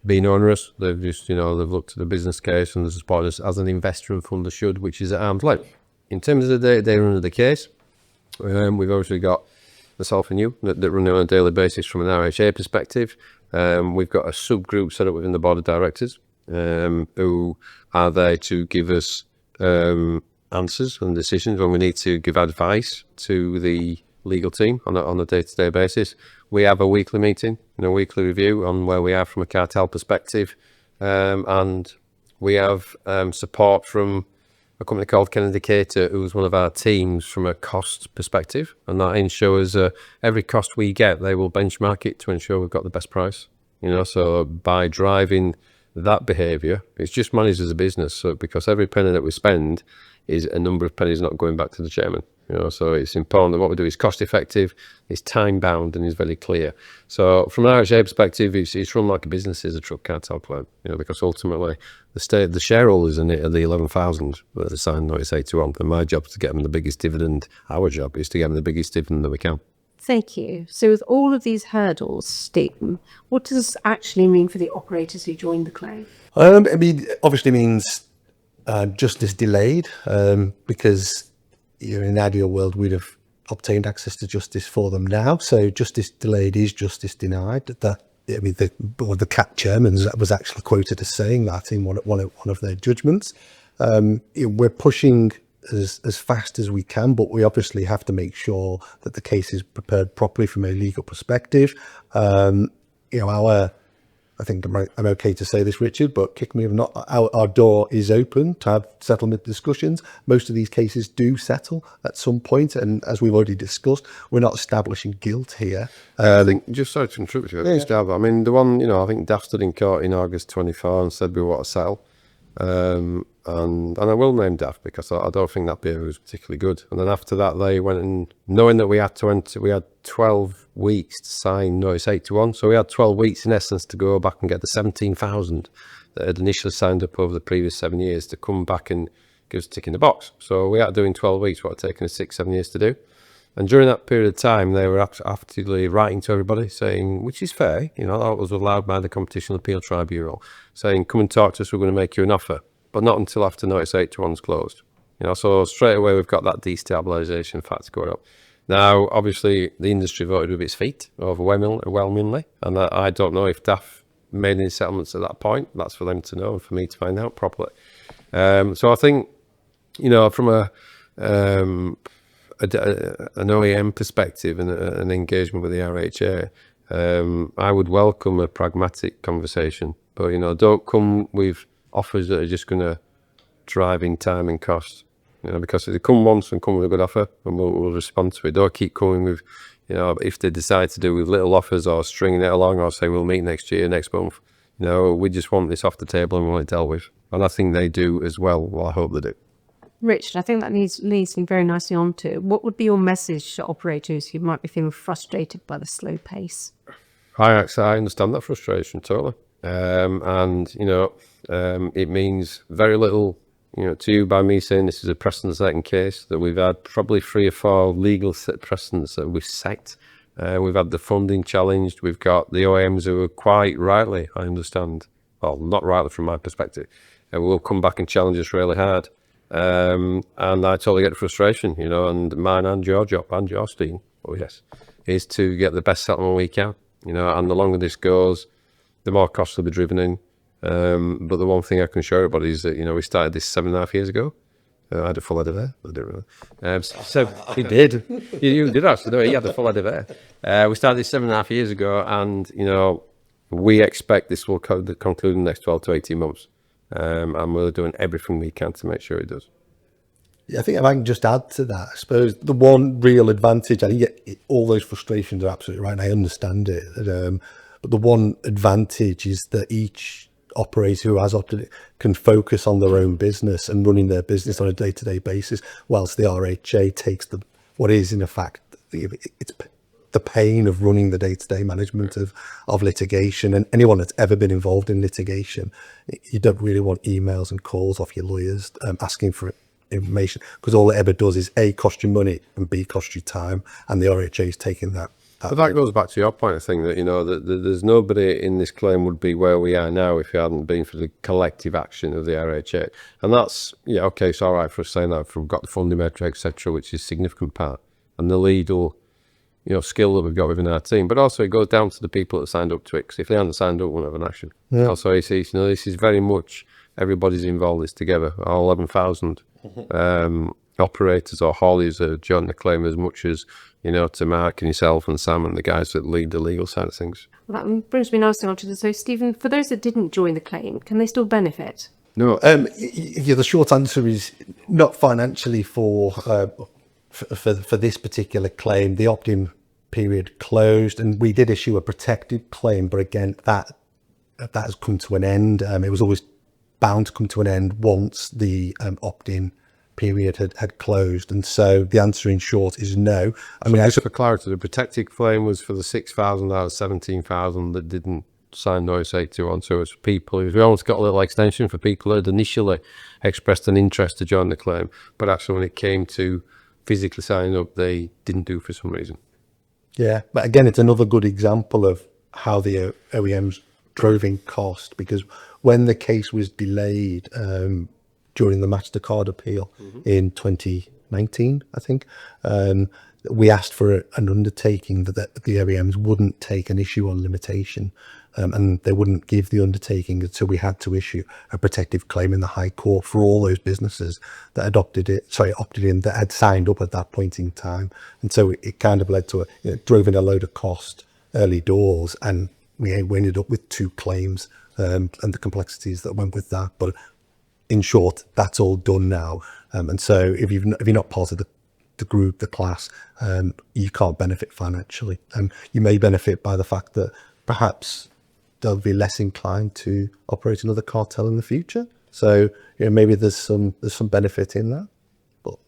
been onerous. They've just, they've looked at the business case and supported us as an investor and funder should, which is at arm's length. In terms of the day-to-day run of the case, we've obviously got myself and you that run it on a daily basis from an RHA perspective. We've got a subgroup set up within the board of directors who are there to give us answers and decisions when we need to give advice to the legal team on a day-to-day basis. We have a weekly meeting and a weekly review on where we are from a cartel perspective, and we have support from a company called Kennedy Cater, who was one of our teams from a cost perspective, and that ensures every cost we get, they will benchmark it to ensure we've got the best price. So by driving that behaviour, it's just managed as a business. So because every penny that we spend is a number of pennies not going back to the chairman. So it's important that what we do is cost effective, it's time bound, and is very clear. So from an RHA perspective, it's run like a business is a Truck Cartel Claim, because ultimately the shareholders in it are the 11,000 that are signed Notice 81, and my job is to get them the biggest dividend. Our job is to get them the biggest dividend that we can. Thank you. So with all of these hurdles, Steve, what does this actually mean for the operators who joined the claim? Obviously means justice delayed, because in an ideal world we'd have obtained access to justice for them now. So justice delayed is justice denied. The CAT chairman was actually quoted as saying that in one of their judgments. We're pushing as fast as we can, but we obviously have to make sure that the case is prepared properly from a legal perspective. I think I'm okay to say this, Richard, but kick me if not, our door is open to have settlement discussions. Most of these cases do settle at some point, and as we've already discussed, we're not establishing guilt here. I think, just sorry to interrupt you, I mean, the one, I think DAF stood in court in August 24 and said we want to settle. And I will name DAF because I don't think that behaviour was particularly good. And then after that, they went and, knowing that we had 12 weeks to sign Notice 81, so we had 12 weeks in essence to go back and get the 17,000 that had initially signed up over the previous 7 years to come back and give us a tick in the box. So we had doing 12 weeks, what had taken us 6-7 years to do. And during that period of time, they were actively writing to everybody saying, which is fair, that was allowed by the Competition Appeal Tribunal, saying, come and talk to us, we're going to make you an offer, but not until after Notice 81's closed. So straight away we've got that destabilisation factor going up. Now, obviously, the industry voted with its feet overwhelmingly, and I don't know if DAF made any settlements at that point. That's for them to know and for me to find out properly. So I think, from an OEM perspective and an engagement with the RHA, I would welcome a pragmatic conversation, but don't come with offers that are just going to drive in time and cost. Because if they come once and come with a good offer, and we'll respond to it. Don't keep coming with, if they decide to do with little offers or stringing it along or say we'll meet next year, next month. We just want this off the table and we want it dealt with, and I think they do as well. Well, I hope they do. Richard, I think that leads me very nicely on to what would be your message to operators who might be feeling frustrated by the slow pace? I understand that frustration totally, and it means very little, to you by me saying this is a precedent-setting case, that we've had probably 3 or 4 legal precedents that we've set. We've had the funding challenged. We've got the OEMs who are quite rightly, I understand, well, not rightly from my perspective, will come back and challenge us really hard. And I totally get the frustration, and mine and your job and your team, is to get the best settlement we can, and the longer this goes, the more costs will be driven in. But the one thing I can show everybody is that, we started this 7.5 years ago. I had a full head of hair. I didn't really. So he did. You did actually. No, he had a full head of hair. We started this 7.5 years ago, and we expect this will conclude in the next 12 to 18 months. And we're doing everything we can to make sure it does. Yeah, I think if I can just add to that, I suppose the one real advantage, I think all those frustrations are absolutely right, and I understand it. But the one advantage is that each operator who has opted can focus on their own business and running their business on a day-to-day basis, whilst the RHA takes what is in effect it's the pain of running the day-to-day management of litigation. And anyone that's ever been involved in litigation, you don't really want emails and calls off your lawyers asking for information, because all it ever does is A, cost you money, and B, cost you time, and the RHA is taking that. But that goes back to your point, I think, that that there's nobody in this claim would be where we are now if it hadn't been for the collective action of the RHA. And that's, it's all right for us saying that, if we've got the funding metric, etc., which is a significant part, and the legal skill that we've got within our team. But also it goes down to the people that signed up to it, because if they hadn't signed up, we wouldn't have an action. Yeah. Also, this is very much everybody's involved in this together. All 11,000 operators or hauliers have joined the claim as much as, to Mark and yourself and Sam and the guys that lead the legal side of things. Well, that brings me nicely on to so Stephen, for those that didn't join the claim, can they still benefit? No, Yeah, the short answer is not financially for this particular claim. The opt-in period closed, and we did issue a protected claim, but again, that has come to an end. It was always bound to come to an end once the opt-in period had closed, and so the answer in short is no. I mean, just for clarity, the protected claim was for the 6,000 out of 17,000 that didn't sign notice 821, so it's people who, we almost got a little extension for people who had initially expressed an interest to join the claim, but actually when it came to physically signing up, they didn't do for some reason. Yeah, but again, it's another good example of how the OEMs drove in cost, because when the case was delayed during the MasterCard appeal in 2019, I think, we asked for an undertaking that the OEMs wouldn't take an issue on limitation, and they wouldn't give the undertaking until we had to issue a protective claim in the High Court for all those businesses that opted in, that had signed up at that point in time. And so it kind of led to drove in a load of cost early doors, and we ended up with 2 claims and the complexities that went with that. But in short, that's all done now. And so if you're not part of the group, the class, you can't benefit financially. You may benefit by the fact that perhaps they'll be less inclined to operate another cartel in the future. So maybe there's some benefit in that. But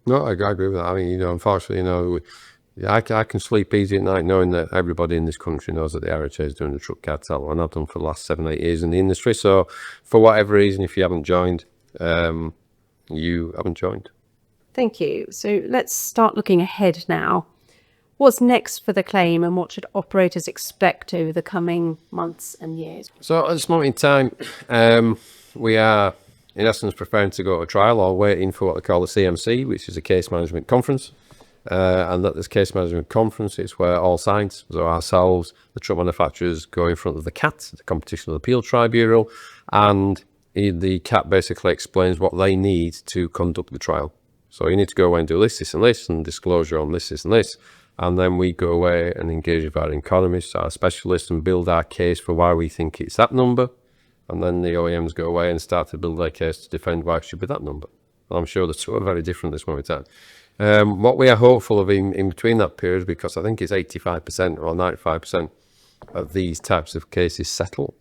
no, I agree with that. I mean, unfortunately, I can sleep easy at night knowing that everybody in this country knows that the RHA is doing the truck cartel, and I've done for the last 7-8 years in the industry. So for whatever reason, if you haven't joined, you haven't joined. Thank you. So let's start looking ahead now. What's next for the claim, and what should operators expect over the coming months and years? So at this moment in time, we are in essence preparing to go to trial, or waiting for what they call the CMC, which is a case management conference. And at this case management conference, it's where all sides, so ourselves, the truck manufacturers, go in front of the CAT, the Competition Appeal Tribunal, and the CAT basically explains what they need to conduct the trial. So you need to go away and do this, and this, and disclosure on this, and this. And then we go away and engage with our economists, our specialists, and build our case for why we think it's that number. And then the OEMs go away and start to build their case to defend why it should be that number. And I'm sure the two are very different this moment in time. What we are hopeful of in between that period, because I think it's 85% or 95% of these types of cases settle,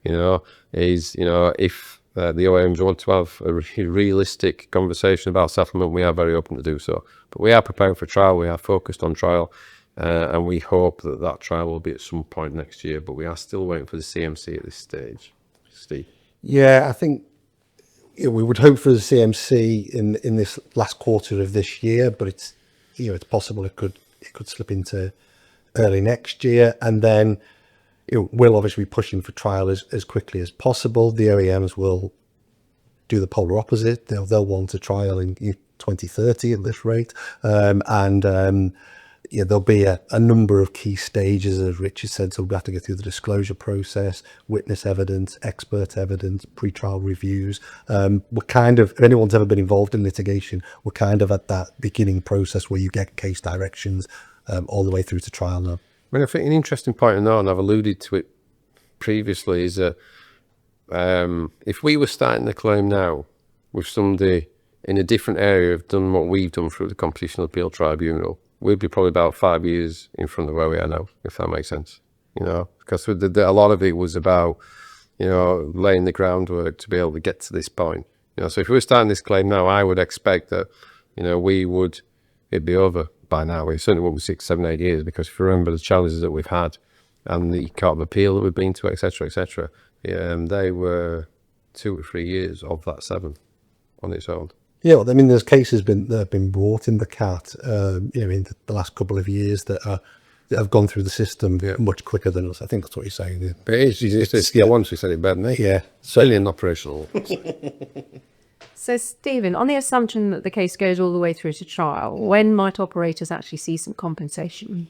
is, if the OEMs want to have a realistic conversation about settlement, we are very open to do so. But we are preparing for trial, we are focused on trial, and we hope that trial will be at some point next year, but we are still waiting for the CMC at this stage. Steve? yeah, I think we would hope for the CMC in this last quarter of this year, but it's possible it could slip into early next year, and then we'll obviously be pushing for trial as quickly as possible. The OEMs will do the polar opposite. They'll want a trial in 2030 at this rate, there'll be a number of key stages, as Richard said. So we'll have to go through the disclosure process, witness evidence, expert evidence, pre-trial reviews. We're kind of, if anyone's ever been involved in litigation, we're kind of at that beginning process where you get case directions all the way through to trial now. I mean, I think an interesting point to know, and I've alluded to it previously, is that if we were starting the claim now with somebody in a different area have done what we've done through the Competition Appeal Tribunal, we'd be probably about 5 years in front of where we are now, if that makes sense. Because a lot of it was about, laying the groundwork to be able to get to this point. So if we were starting this claim now, I would expect that, it'd be over by now. It certainly won't be 6, 7, 8 years, because if you remember the challenges that we've had and the Court of Appeal that we've been to, etc., they were 2 or 3 years of that 7 on its own. Yeah, well, I mean, there's cases that have been brought in the CAT, in the last couple of years that have gone through the system much quicker than us. I think that's what you're saying. Yeah. But it's once we said it better than me. Yeah, certainly an operational. So, Stephen, on the assumption that the case goes all the way through to trial, when might operators actually see some compensation?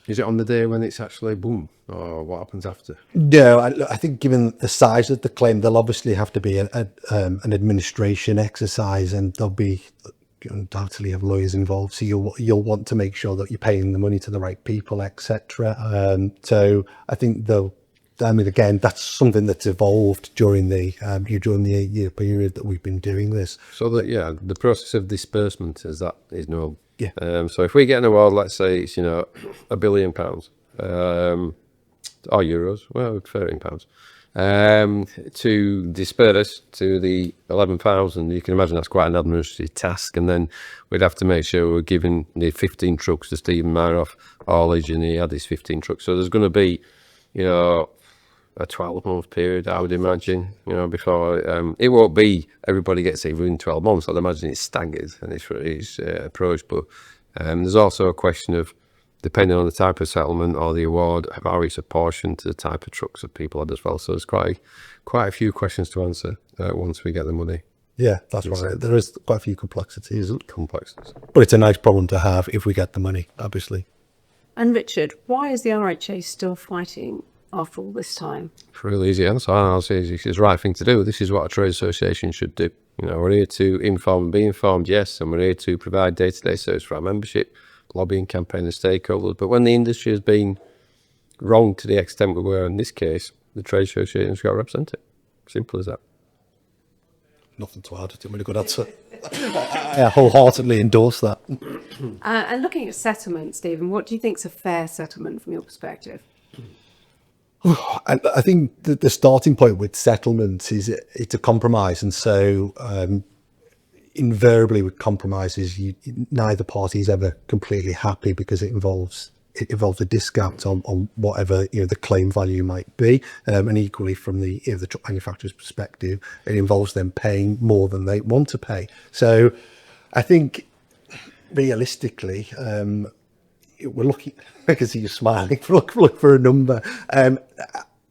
Is it on the day when it's actually boom, or what happens after? No, I think given the size of the claim, there'll obviously have to be an administration exercise, and there'll be undoubtedly have lawyers involved. So you'll want to make sure that you're paying the money to the right people, etc. So I think they'll I mean, again, that's something that's evolved during the 8-year period that we've been doing this. So that, yeah, the process of disbursement is known. Yeah. So if we get an award, let's say it's, £1 billion, or euros, well, £13, to disperse to the 11,000, you can imagine that's quite an administrative task. And then we'd have to make sure we're giving the 15 trucks to Steven Meyerhoff haulage, and he had his 15 trucks. So there's going to be, a 12-month period, I would imagine, before it won't be everybody gets it within 12 months. I'd imagine it's staggered and it's approached. But there's also a question of, depending on the type of settlement or the award, how it's apportioned to the type of trucks that people had as well. So there's quite a few questions to answer once we get the money. Yeah, that's right. There is quite a few complexities. But it's a nice problem to have if we get the money, obviously. And Richard, why is the RHA still fighting after all this time? It's a really easy answer. I'll say it's the right thing to do. This is what a trade association should do. We're here to inform and be informed, yes, and we're here to provide day-to-day service for our membership, lobbying campaign and stakeholders. But when the industry has been wrong to the extent we were in this case, the trade association's got to represent it. Simple as that. Nothing to add. It's a really good answer. I wholeheartedly endorse that. And looking at settlement, Stephen, what do you think is a fair settlement from your perspective? I think the starting point with settlements is it's a compromise, and so invariably with compromises, neither party is ever completely happy because it involves a discount on whatever the claim value might be, and equally from the truck manufacturer's perspective, it involves them paying more than they want to pay. So I think realistically, we're looking, I can see you smiling, look for a number.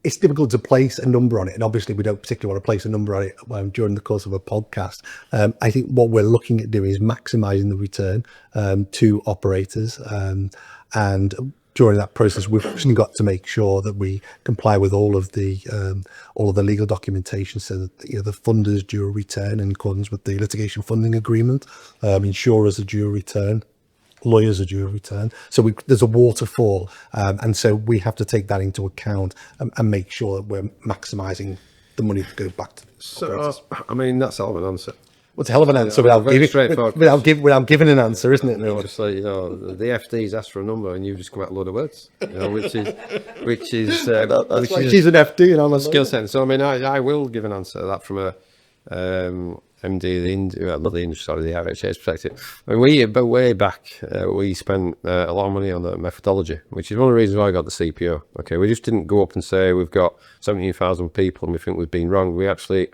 It's difficult to place a number on it, and obviously we don't particularly want to place a number on it during the course of a podcast. I think what we're looking at doing is maximising the return to operators, and during that process, we've actually got to make sure that we comply with all of the legal documentation, so that the funders due a return in accordance with the litigation funding agreement, insurers are due a return, lawyers are due a return. So there's a waterfall, and so we have to take that into account and make sure that we're maximising the money that goes back to the operators. I mean, that's all of an answer. Well, it's a hell of an answer without giving an answer, isn't it? No, obviously, the FD's asked for a number and you've just come out a load of words, which is she's an FD, and I'm a skill set. So I mean, I will give an answer to that from a MD, not the industry, sorry, the RHA's perspective. I mean, way back, we spent a lot of money on the methodology, which is one of the reasons why I got the CPO. Okay, we just didn't go up and say we've got 17,000 people and we think we've been wrong. We actually,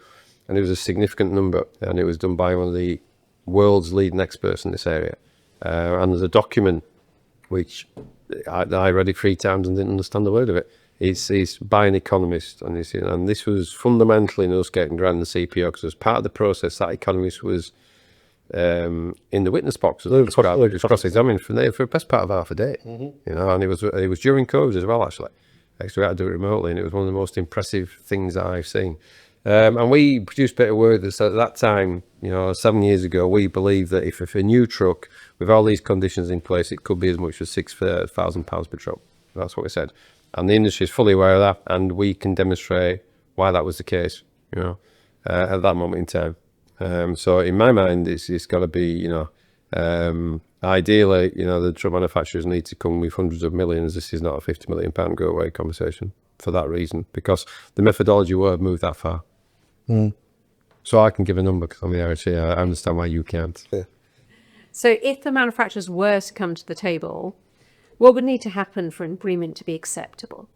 and it was a significant number, and it was done by one of the world's leading experts in this area. And there's a document which I read it 3 times and didn't understand a word of it. It's by an economist, and this was fundamentally in us getting granted the CPO, because as part of the process, that economist was in the witness box. It was cross-examined for the best part of half a day. And it was during COVID as well, actually. Actually, we had to do it remotely, and it was one of the most impressive things that I've seen. And we produced a bit of work that at that time, 7 years ago, we believed that if a new truck with all these conditions in place, it could be as much as £6,000 per truck. That's what we said. And the industry is fully aware of that, and we can demonstrate why that was the case, at that moment in time. So in my mind, it's got to be, ideally, the truck manufacturers need to come with hundreds of millions. This is not a £50 million go away conversation for that reason, because the methodology won't move that far. So I can give a number because I'm the RHA. I understand why you can't. Yeah. So if the manufacturers were to come to the table, what would need to happen for an agreement to be acceptable?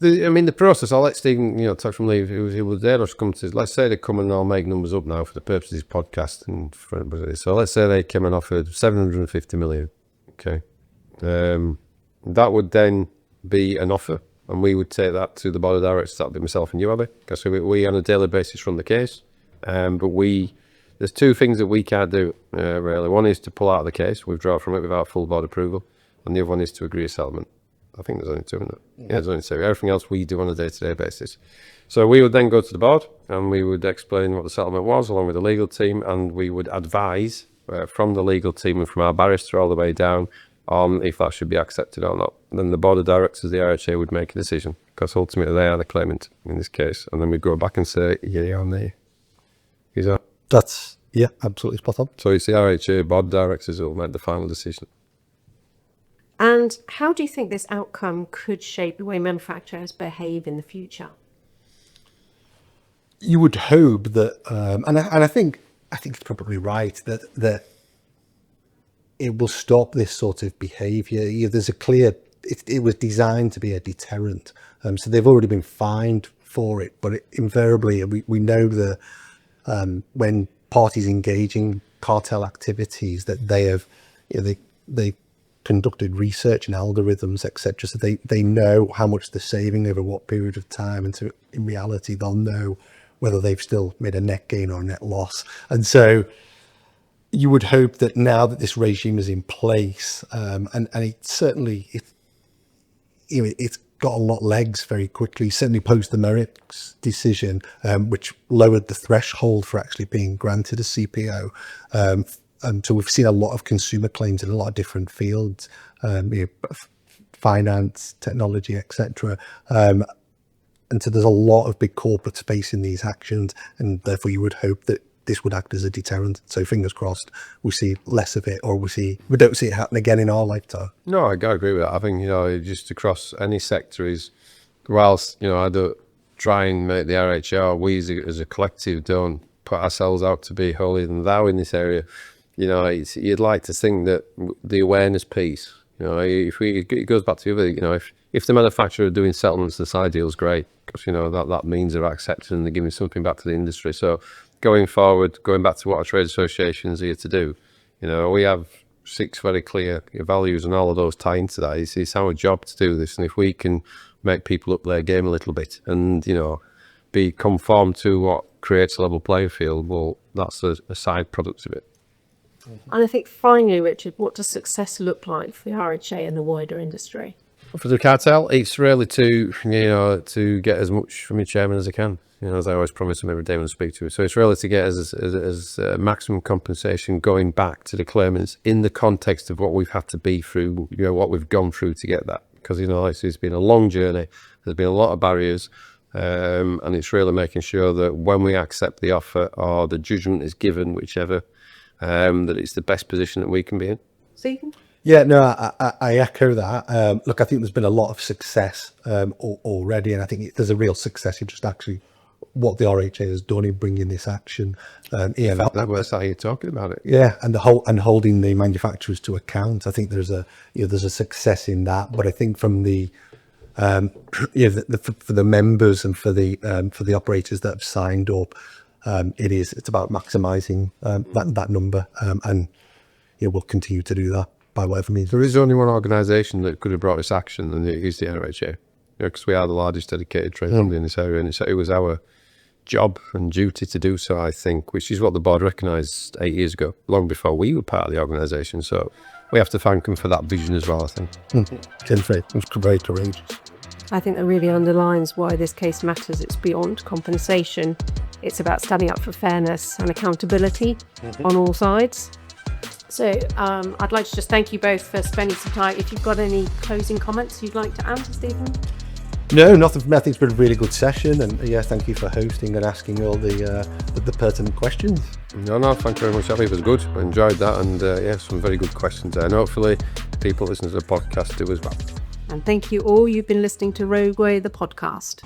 The process, I'll let Stephen, talk from leave. He was there to come to, let's say they come and I'll make numbers up now for the purpose of this podcast and for everybody. So let's say they came and offered 750 million. Okay. That would then be an offer, and we would take that to the board of directors. That would be myself and you, Abby, because we on a daily basis run the case. But there's 2 things that we can't do, really. One is to pull out of the case, withdraw from it without full board approval, and the other one is to agree a settlement. I think there's only 2, isn't it? Yeah, there's only 2. Everything else we do on a day-to-day basis. So we would then go to the board, and we would explain what the settlement was, along with the legal team, and we would advise from the legal team and from our barrister all the way down on if that should be accepted or not. Then the board of directors of the RHA would make a decision, because ultimately they are the claimant in this case, and then we'd go back and say yeah or nay. Is that? That's, yeah, absolutely spot on. So it's the RHA board of directors who will make the final decision. And how do you think this outcome could shape the way manufacturers behave in the future? You would hope that, and I think it's probably right that it will stop this sort of behaviour. There's a clear, it was designed to be a deterrent, so they've already been fined for it. But invariably, we know that when parties engage in cartel activities, that they have, they conducted research and algorithms, etc. So they know how much they're saving over what period of time, and so in reality, they'll know whether they've still made a net gain or a net loss. And so you would hope that now that this regime is in place, and it certainly, it's got a lot of legs very quickly, certainly post the Merrick's decision, which lowered the threshold for actually being granted a CPO. And so we've seen a lot of consumer claims in a lot of different fields, finance, technology, etc. And so there's a lot of big corporates facing these actions, and therefore you would hope that this would act as a deterrent. So fingers crossed, we see less of it, or we don't see it happen again in our lifetime. No, I agree with that. I think, just across any sector is, whilst, I don't try and make the RHR, we as a collective don't put ourselves out to be holier than thou in this area. You'd like to think that the awareness piece, it goes back to the other, if the manufacturer are doing settlements, the side deal is great, because, that means they're accepted and they're giving something back to the industry. So going forward, going back to what our trade associations are here to do, we have 6 very clear values, and all of those tie into that. It's our job to do this, and if we can make people up their game a little bit and, be conform to what creates a level playing field, well, that's a side product of it. And I think finally, Richard, what does success look like for the RHA and the wider industry? For the cartel, it's really to get as much from your chairman as I can. As I always promise him every day when I speak to him. So it's really to get as maximum compensation going back to the claimants in the context of what we've had to be through, what we've gone through to get that. Because, it's been a long journey. There's been a lot of barriers. And it's really making sure that when we accept the offer or the judgment is given, whichever, that it's the best position that we can be in. Stephen? Yeah, no, I echo that. Look, I think there's been a lot of success already, and I think there's a real success in just actually what the RHA has done in bringing this action. That's how you're talking about it. Yeah, and holding the manufacturers to account. I think there's a success in that. But I think from the for the members and for the operators that have signed up, it's about maximising that number, and we'll continue to do that by whatever means. There is only one organisation that could have brought this action, and it is the RHA, because we are the largest dedicated trade company in this area, and it was our job and duty to do so, I think, which is what the board recognised 8 years ago, long before we were part of the organisation. So we have to thank them for that vision as well, I think. It was very courageous. I think that really underlines why this case matters. It's beyond compensation. It's about standing up for fairness and accountability on all sides. So I'd like to just thank you both for spending some time. If you've got any closing comments you'd like to add, Stephen? No, nothing from me. I think it's been a really good session, and thank you for hosting and asking all the pertinent questions. No, thank you very much, Abby. It was good. I enjoyed that, and some very good questions there. And hopefully people listening to the podcast do as well. And thank you all. You've been listening to Roadway, the podcast.